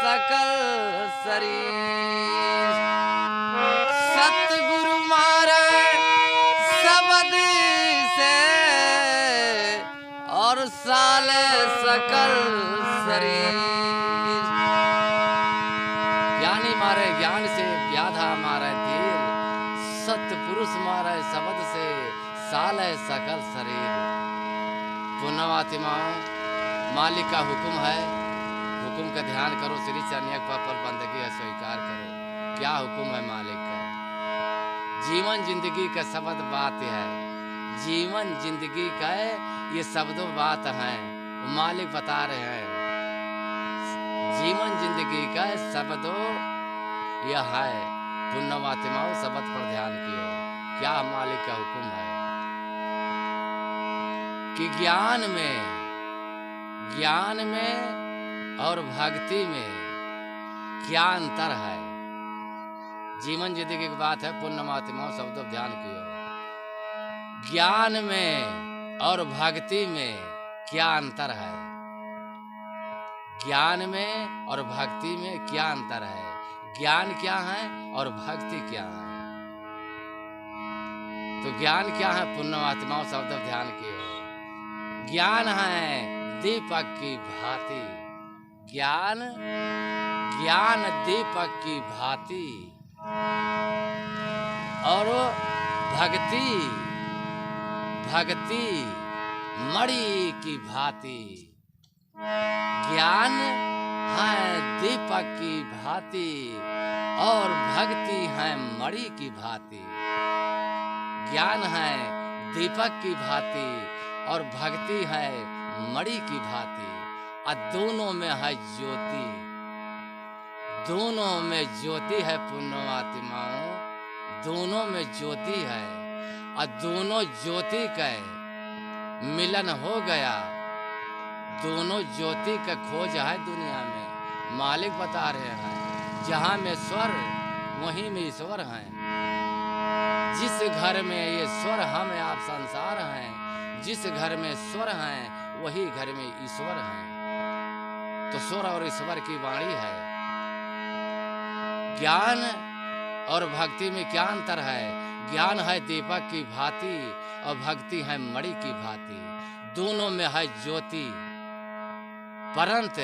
सकल शरीर। सतगुरु मारे शब्द से और साले सकल शरीर। ज्ञानी मारे ज्ञान से व्याधा मारे तीर। सतपुरुष मारे शब्द से साले सकल शरीर। पुण्यवात्मा मालिक का हुक्म है, हुक्म का ध्यान करो। श्री चरणिया पर बंदगी है स्वीकार करो। क्या हुक्म है मालिक का? जीवन जिंदगी का शब्द बात है, जीवन जिंदगी का ये शब्दों बात है। मालिक बता रहे हैं जीवन जिंदगी का शब्दों यह है। पुण्यवात्माओं शब्द पर ध्यान कियो। क्या मालिक का हुक्म है कि ज्ञान में और भक्ति में क्या अंतर है? जीवन जिंदगी की बात है। पुण्यवात्माओं शब्दों ध्यान कियो। ज्ञान में और भक्ति में क्या अंतर है? ज्ञान में और भक्ति में क्या अंतर है? ज्ञान क्या है और भक्ति क्या है? तो ज्ञान क्या है? पुण्यवात्माओं शब्द ध्यान कियो। ज्ञान है दीपक की भांति। ज्ञान दीपक की भांति और भक्ति मणि की भांति। ज्ञान है दीपक की भांति और भक्ति है मणि की भांति। ज्ञान है दीपक की भांति और भक्ति है मणि की भांति। और दोनों में है ज्योति, दोनों में ज्योति है। पुण्यवात्माओं दोनों में ज्योति है और दोनों ज्योति का मिलन हो गया। दोनों ज्योति का खोज है दुनिया में। मालिक बता रहे हैं जहाँ में स्वर वहीं में ईश्वर हैं। जिस घर में ये स्वर हम आप संसार हैं, जिस घर में स्वर हैं वही घर में ईश्वर हैं। तो स्वर और ईश्वर की वाणी है। ज्ञान और भक्ति में क्या अंतर है? ज्ञान है दीपक की भांति और भक्ति है मणि की भांति। दोनों में है ज्योति, परंतु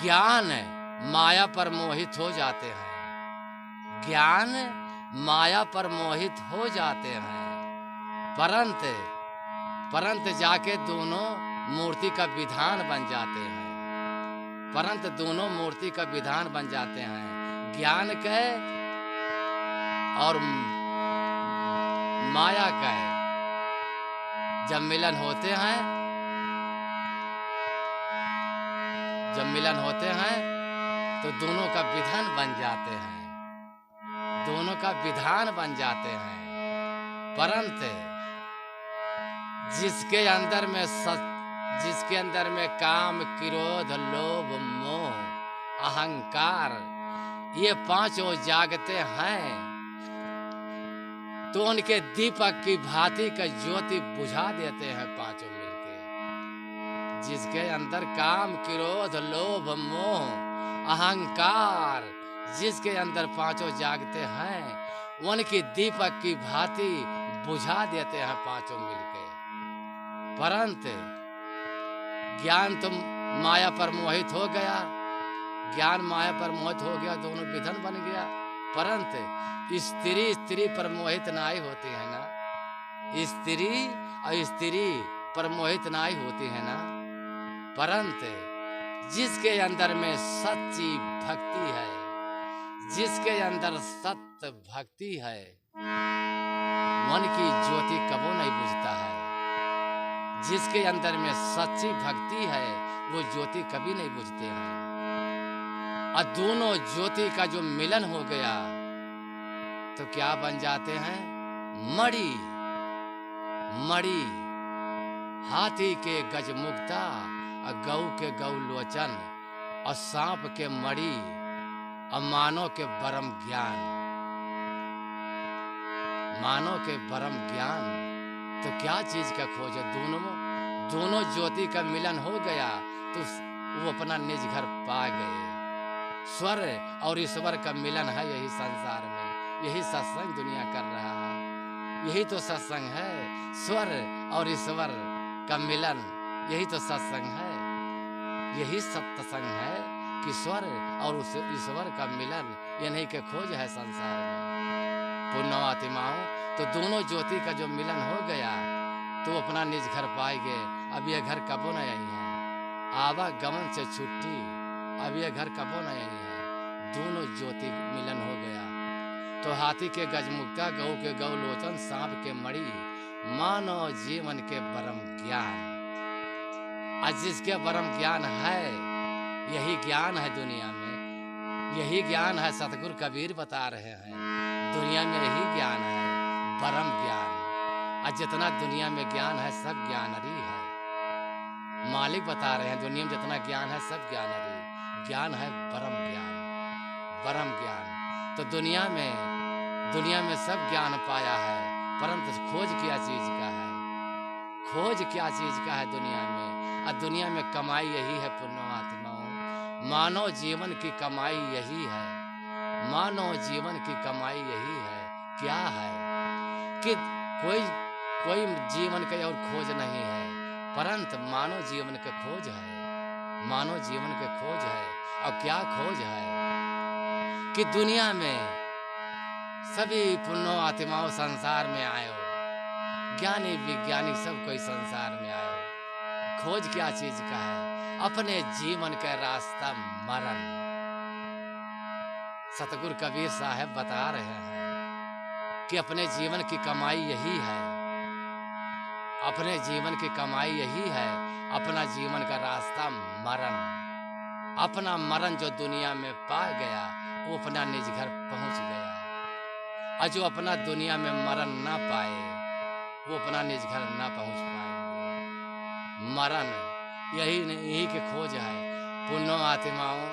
ज्ञान माया पर मोहित हो जाते हैं। ज्ञान माया पर मोहित हो जाते हैं, परंतु जाके दोनों मूर्ति का विधान बन जाते हैं। परंतु दोनों मूर्ति का विधान बन जाते हैं। ज्ञान के और माया का जब मिलन होते हैं तो दोनों का विधान बन जाते हैं, दोनों का विधान बन जाते हैं। परंतु जिसके अंदर में काम, क्रोध, लोभ, मोह, अहंकार ये पांचों जागते हैं तो उनके दीपक की भांति का ज्योति बुझा देते हैं पांचों मिलके। जिसके अंदर काम, क्रोध, लोभ, मोह, अहंकार जिसके अंदर पांचों जागते हैं उनकी दीपक की भांति बुझा देते हैं पांचों मिलके। परंतु ज्ञान तो माया पर मोहित हो गया, ज्ञान माया पर मोहित हो गया, दोनों विधन बन गया। परंतु स्त्री पर मोहित नाई होती है ना, स्त्री और स्त्री पर मोहित नाई होती है ना। परंतु जिसके अंदर में सच्ची भक्ति है, जिसके अंदर सत्य भक्ति है, मन की ज्योति कबो नहीं बुझता है। जिसके अंदर में सच्ची भक्ति है वो ज्योति कभी नहीं बुझते हैं। और दोनों ज्योति का जो मिलन हो गया तो क्या बन जाते हैं? मणि। हाथी के गजमुक्ता और गौ के गौलोचन और सांप के मणि और मानव के परम ज्ञान। तो क्या चीज का खोज है? दोनों ज्योति का मिलन हो गया तो वो अपना निज घर पा गए। स्वर और ईश्वर का मिलन है यही संसार में, यही सत्संग दुनिया कर रहा है। यही तो सत्संग है, स्वर और ईश्वर का मिलन, यही तो सत्संग है। यही सत्संग है कि स्वर और उस ईश्वर का मिलन, ये नहीं के खोज है संसार में। पुण्यवात्माओं, तो दोनों ज्योति का जो मिलन हो गया तो अपना निज घर पाएंगे। अब ये घर कबो न आई है, आवागमन से छुट्टी, अब ये घर कबो न आई है। दोनों ज्योति मिलन हो गया तो हाथी के गजमुक्ता, गौ के गौलोचन, सांप के मणि, मानव जीवन के परम ज्ञान। आज जिसके परम ज्ञान है, यही ज्ञान है दुनिया में, यही ज्ञान है। सतगुरु कबीर बता रहे हैं दुनिया में यही ज्ञान है, परम ज्ञान। आज जितना दुनिया में ज्ञान है सब ज्ञानरी है। मालिक बता रहे हैं दुनिया में जितना ज्ञान है सब ज्ञानरी, ज्ञान है परम ज्ञान, परम ज्ञान। तो दुनिया में सब ज्ञान पाया है, परंतु खोज क्या चीज का है, खोज क्या चीज का है दुनिया में। और दुनिया में कमाई यही है पुण्यवात्माओं, मानव जीवन की कमाई यही है, मानव जीवन की कमाई यही है। क्या है कि कोई जीवन का और खोज नहीं है, परंतु मानव जीवन का खोज है, मानव जीवन का खोज है। और क्या खोज है कि दुनिया में सभी पुण्य आत्माओं संसार में आयो, ज्ञानी विज्ञानी सब कोई संसार में आयो। खोज क्या चीज का है, अपने जीवन का रास्ता मरण। सतगुरु कबीर साहब बता रहे हैं कि अपने जीवन की कमाई यही है, अपने जीवन की कमाई यही है, अपना जीवन का रास्ता मरण। अपना मरण जो दुनिया में पा गया वो अपना निज घर पहुंच गया, और जो अपना दुनिया में मरण ना पाए वो अपना निज घर ना पहुंच पाएंगे। मरण यही की खोज है पुण्य आत्माओं।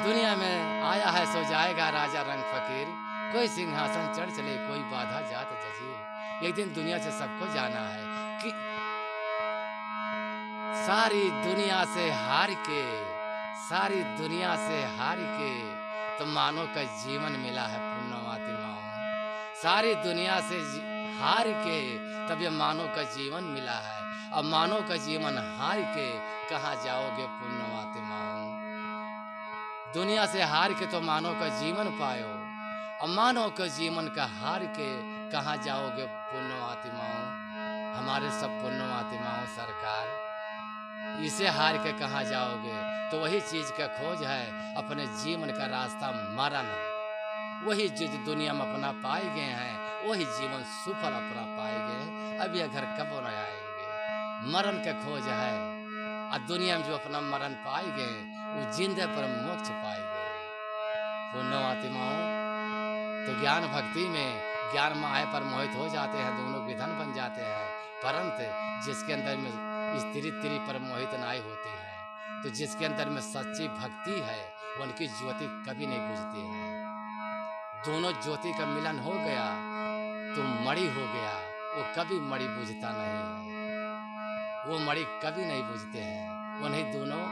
दुनिया में आया है सो जाएगा राजा रंग फकीर, कोई सिंहासन चढ़ चले कोई बाधा जात जजीर। एक दिन दुनिया से सबको जाना है कि सारी दुनिया से हार के, सारी दुनिया से हार के तो मानव का जीवन मिला है पुण्यवात्माओं। सारी दुनिया से हार के तब ये मानव का जीवन मिला है, अब मानव का जीवन हार के कहाँ जाओगे पुण्यवात्माओं। दुनिया से हार के तो मानव का जीवन पायो, और मानव का जीवन का हार के कहाँ जाओगे पुण्यवात्माओं। हमारे सब पुण्यवात्माओं सरकार, इसे हार के कहाँ जाओगे। तो वही चीज का खोज है, अपने जीवन का रास्ता मरण। वही जिस दुनिया में अपना पाए गए हैं वही जीवन सुफल अपना पाए गए। अब यह घर कब न आएंगे, मरण का खोज है। और दुनिया में जो अपना मरण पाए गए वो जिंदे पर मोक्ष पाए गए पुण्यवात्माओं। तो ज्ञान भक्ति में, ज्ञान माया पर मोहित हो जाते हैं, दोनों विधन बन जाते हैं। परंतु जिसके अंदर में स्त्री त्री पर मोहित नहीं होती है, तो जिसके अंदर में सच्ची भक्ति है उनकी ज्योति कभी नहीं बुझती है। दोनों ज्योति का मिलन हो गया तो मणि हो गया, वो कभी मणि बुझता नहीं है, वो मणि कभी नहीं बुझते हैं। उन्हीं दोनों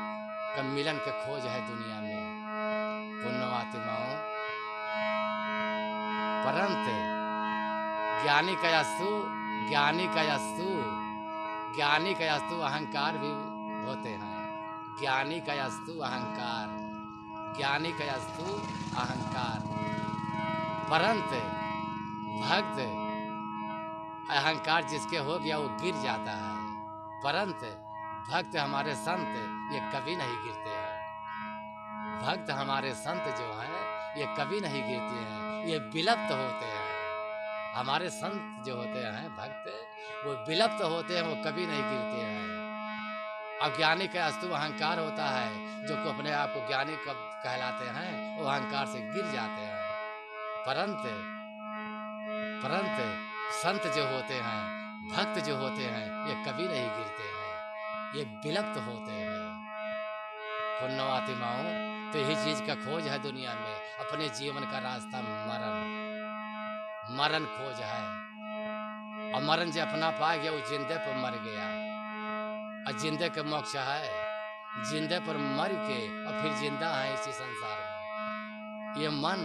का मिलन का खोज है दुनिया में पुण्यवात्माओं। परंतु ज्ञानी का अस्तु, ज्ञानी का अस्तु, ज्ञानी का अस्तु अहंकार भी होते हैं। ज्ञानी का अस्तु अहंकार, ज्ञानी का अस्तु अहंकार। परंतु भक्त अहंकार जिसके हो गया वो गिर जाता है, परंतु भक्त हमारे संत ये कभी नहीं गिरते हैं। भक्त हमारे संत जो हैं ये कभी नहीं गिरते हैं, ये विलुप्त होते हैं। हमारे संत जो होते हैं भक्त वो विलुप्त होते हैं, वो कभी नहीं गिरते हैं। अब ज्ञानी का अस्तु अहंकार होता है, जो को अपने आप को ज्ञानी कब कहलाते हैं वो अहंकार से गिर जाते हैं। परंतु संत जो होते हैं, भक्त जो होते हैं ये कभी नहीं गिरते हैं, ये विलुप्त होते हैं पुण्यवात्माओं। तो यही चीज का खोज है दुनिया में, अपने जीवन का रास्ता मरण, मरण खोज है। और मरण जो अपना पा गया वो जिंदे पर मर गया, और जिंदे का मोक्ष है। जिंदे पर मर के और फिर जिंदा है इसी संसार में। ये मन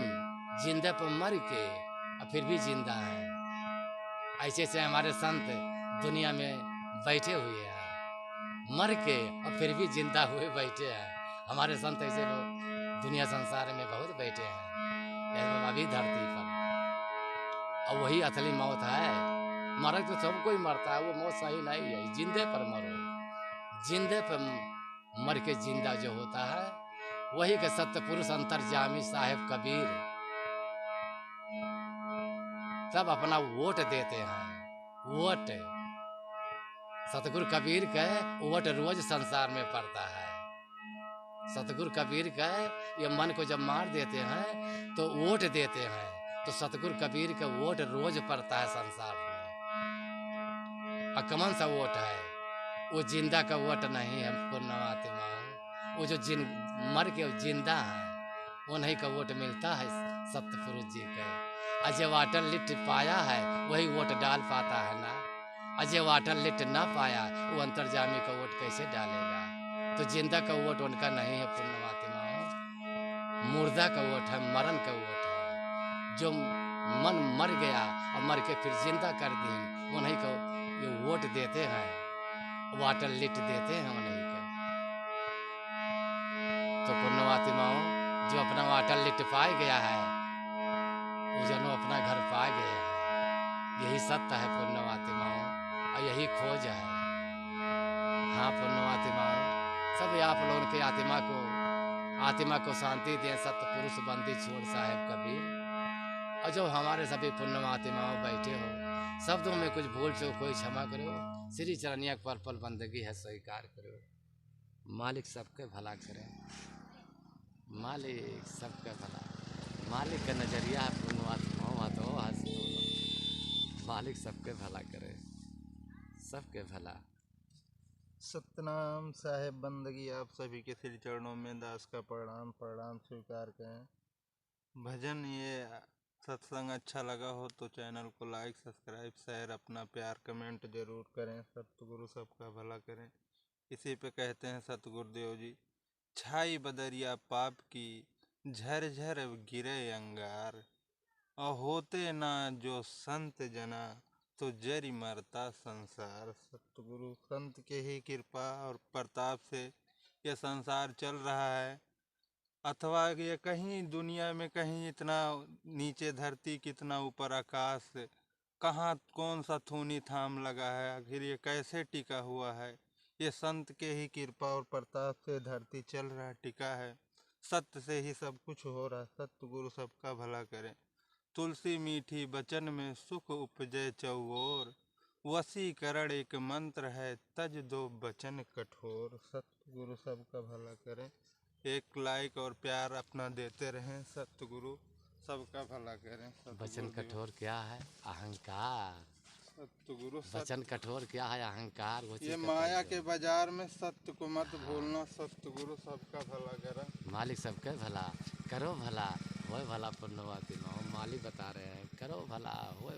जिंदे पर मर के और फिर भी जिंदा है। ऐसे से हमारे संत दुनिया में बैठे हुए हैं, मर के और फिर भी जिंदा हुए बैठे हैं। हमारे संत ऐसे दुनिया संसार में बहुत बैठे हैं अभी धरती पर। और वही असली मौत है। मर तो सब कोई मरता है, वो मौत सही नहीं है। जिंदे पर मरो, जिंदे पर मर के जिंदा जो होता है वही के सत्य पुरुष अंतर्जामी साहेब कबीर सब अपना वोट देते हैं। वोट सतगुरु कबीर का वोट रोज संसार में पड़ता है। सतगुरु कबीर का ये मन को जब मार देते हैं तो वोट देते हैं, तो सतगुरु कबीर का वोट रोज पड़ता है संसार में। और कौन सा वोट है? वो जिंदा का वोट नहीं है पुण्यवात्मा। वो जो मर के जिंदा है उन्हीं का वोट मिलता है सतपुरुष जी के। अजय वाटर लिट पाया है वही वोट डाल पाता है ना। अजय वाटर लिट ना पाया वो अंतर्जामी का वोट कैसे डालेगा? तो जिंदा का वोट उनका नहीं है पुण्यवात्मा। मुर्दा का वोट है, मरण का वोट है। जो मन मर गया और मर के फिर जिंदा कर दी उन्हीं को ये वोट देते हैं, वाटर लिट देते हैं उन्हीं के। तो पुण्यवात्माओं जो अपना वाटर लिट पाए गया है वो जनो अपना घर पा गए हैं। यही सत्य है पुण्यवात्माओं और यही खोज है। हाँ पुण्यवात्माओं, सब आप लोगों के आत्मा को शांति दें सत्य पुरुष बंदी छोड़ साहेब कबीर। और जो हमारे सभी पुण्यवात्माओं बैठे हो, शब्दों में कुछ भूल चूक कोई क्षमा करो। श्री चरनिया पर पल बंदगी है स्वीकार करो। मालिक सबके भला करे, मालिक सबके भला। मालिक का नजरिया है पुण्यवात्माओं तो हंस दो। मालिक सबके भला करे, सबके भला। सतनाम साहेब बंदगी आप सभी के श्री चरणों में दास का प्रणाम स्वीकार करें। भजन ये सत्संग अच्छा लगा हो तो चैनल को लाइक सब्सक्राइब शेयर अपना प्यार कमेंट जरूर करें। सतगुरु सबका भला करें। इसी पे कहते हैं सतगुरुदेव जी, छाई बदरिया पाप की झरझर गिरे अंगार, और होते ना जो संत जना तो जरी मरता संसार। सतगुरु संत के ही कृपा और प्रताप से ये संसार चल रहा है। अथवा ये कहीं दुनिया में कहीं इतना नीचे धरती कितना ऊपर आकाश, कहाँ कौन सा थूनी थाम लगा है, आखिर ये कैसे टिका हुआ है? ये संत के ही कृपा और प्रताप से धरती चल रहा है, टिका है। सत्य से ही सब कुछ हो रहा है। सतगुरु सबका भला करें। तुलसी मीठी बचन में सुख उपजे चौओर, वसीकरण एक मंत्र है तज दो बचन कठोर। सतगुरु सबका भला करें। एक लाइक और प्यार अपना देते रहें। सतगुरु सबका भला करें। वचन कठोर क्या है? अहंकार। सतगुरु वचन कठोर क्या है? अहंकार। वो ये माया के बाजार में सत्य को मत भूलना। सतगुरु सबका भला करें। मालिक सबके भला करो, भला होए भला पुण्यवात्माओं। मालिक बता रहे हैं करो भला होए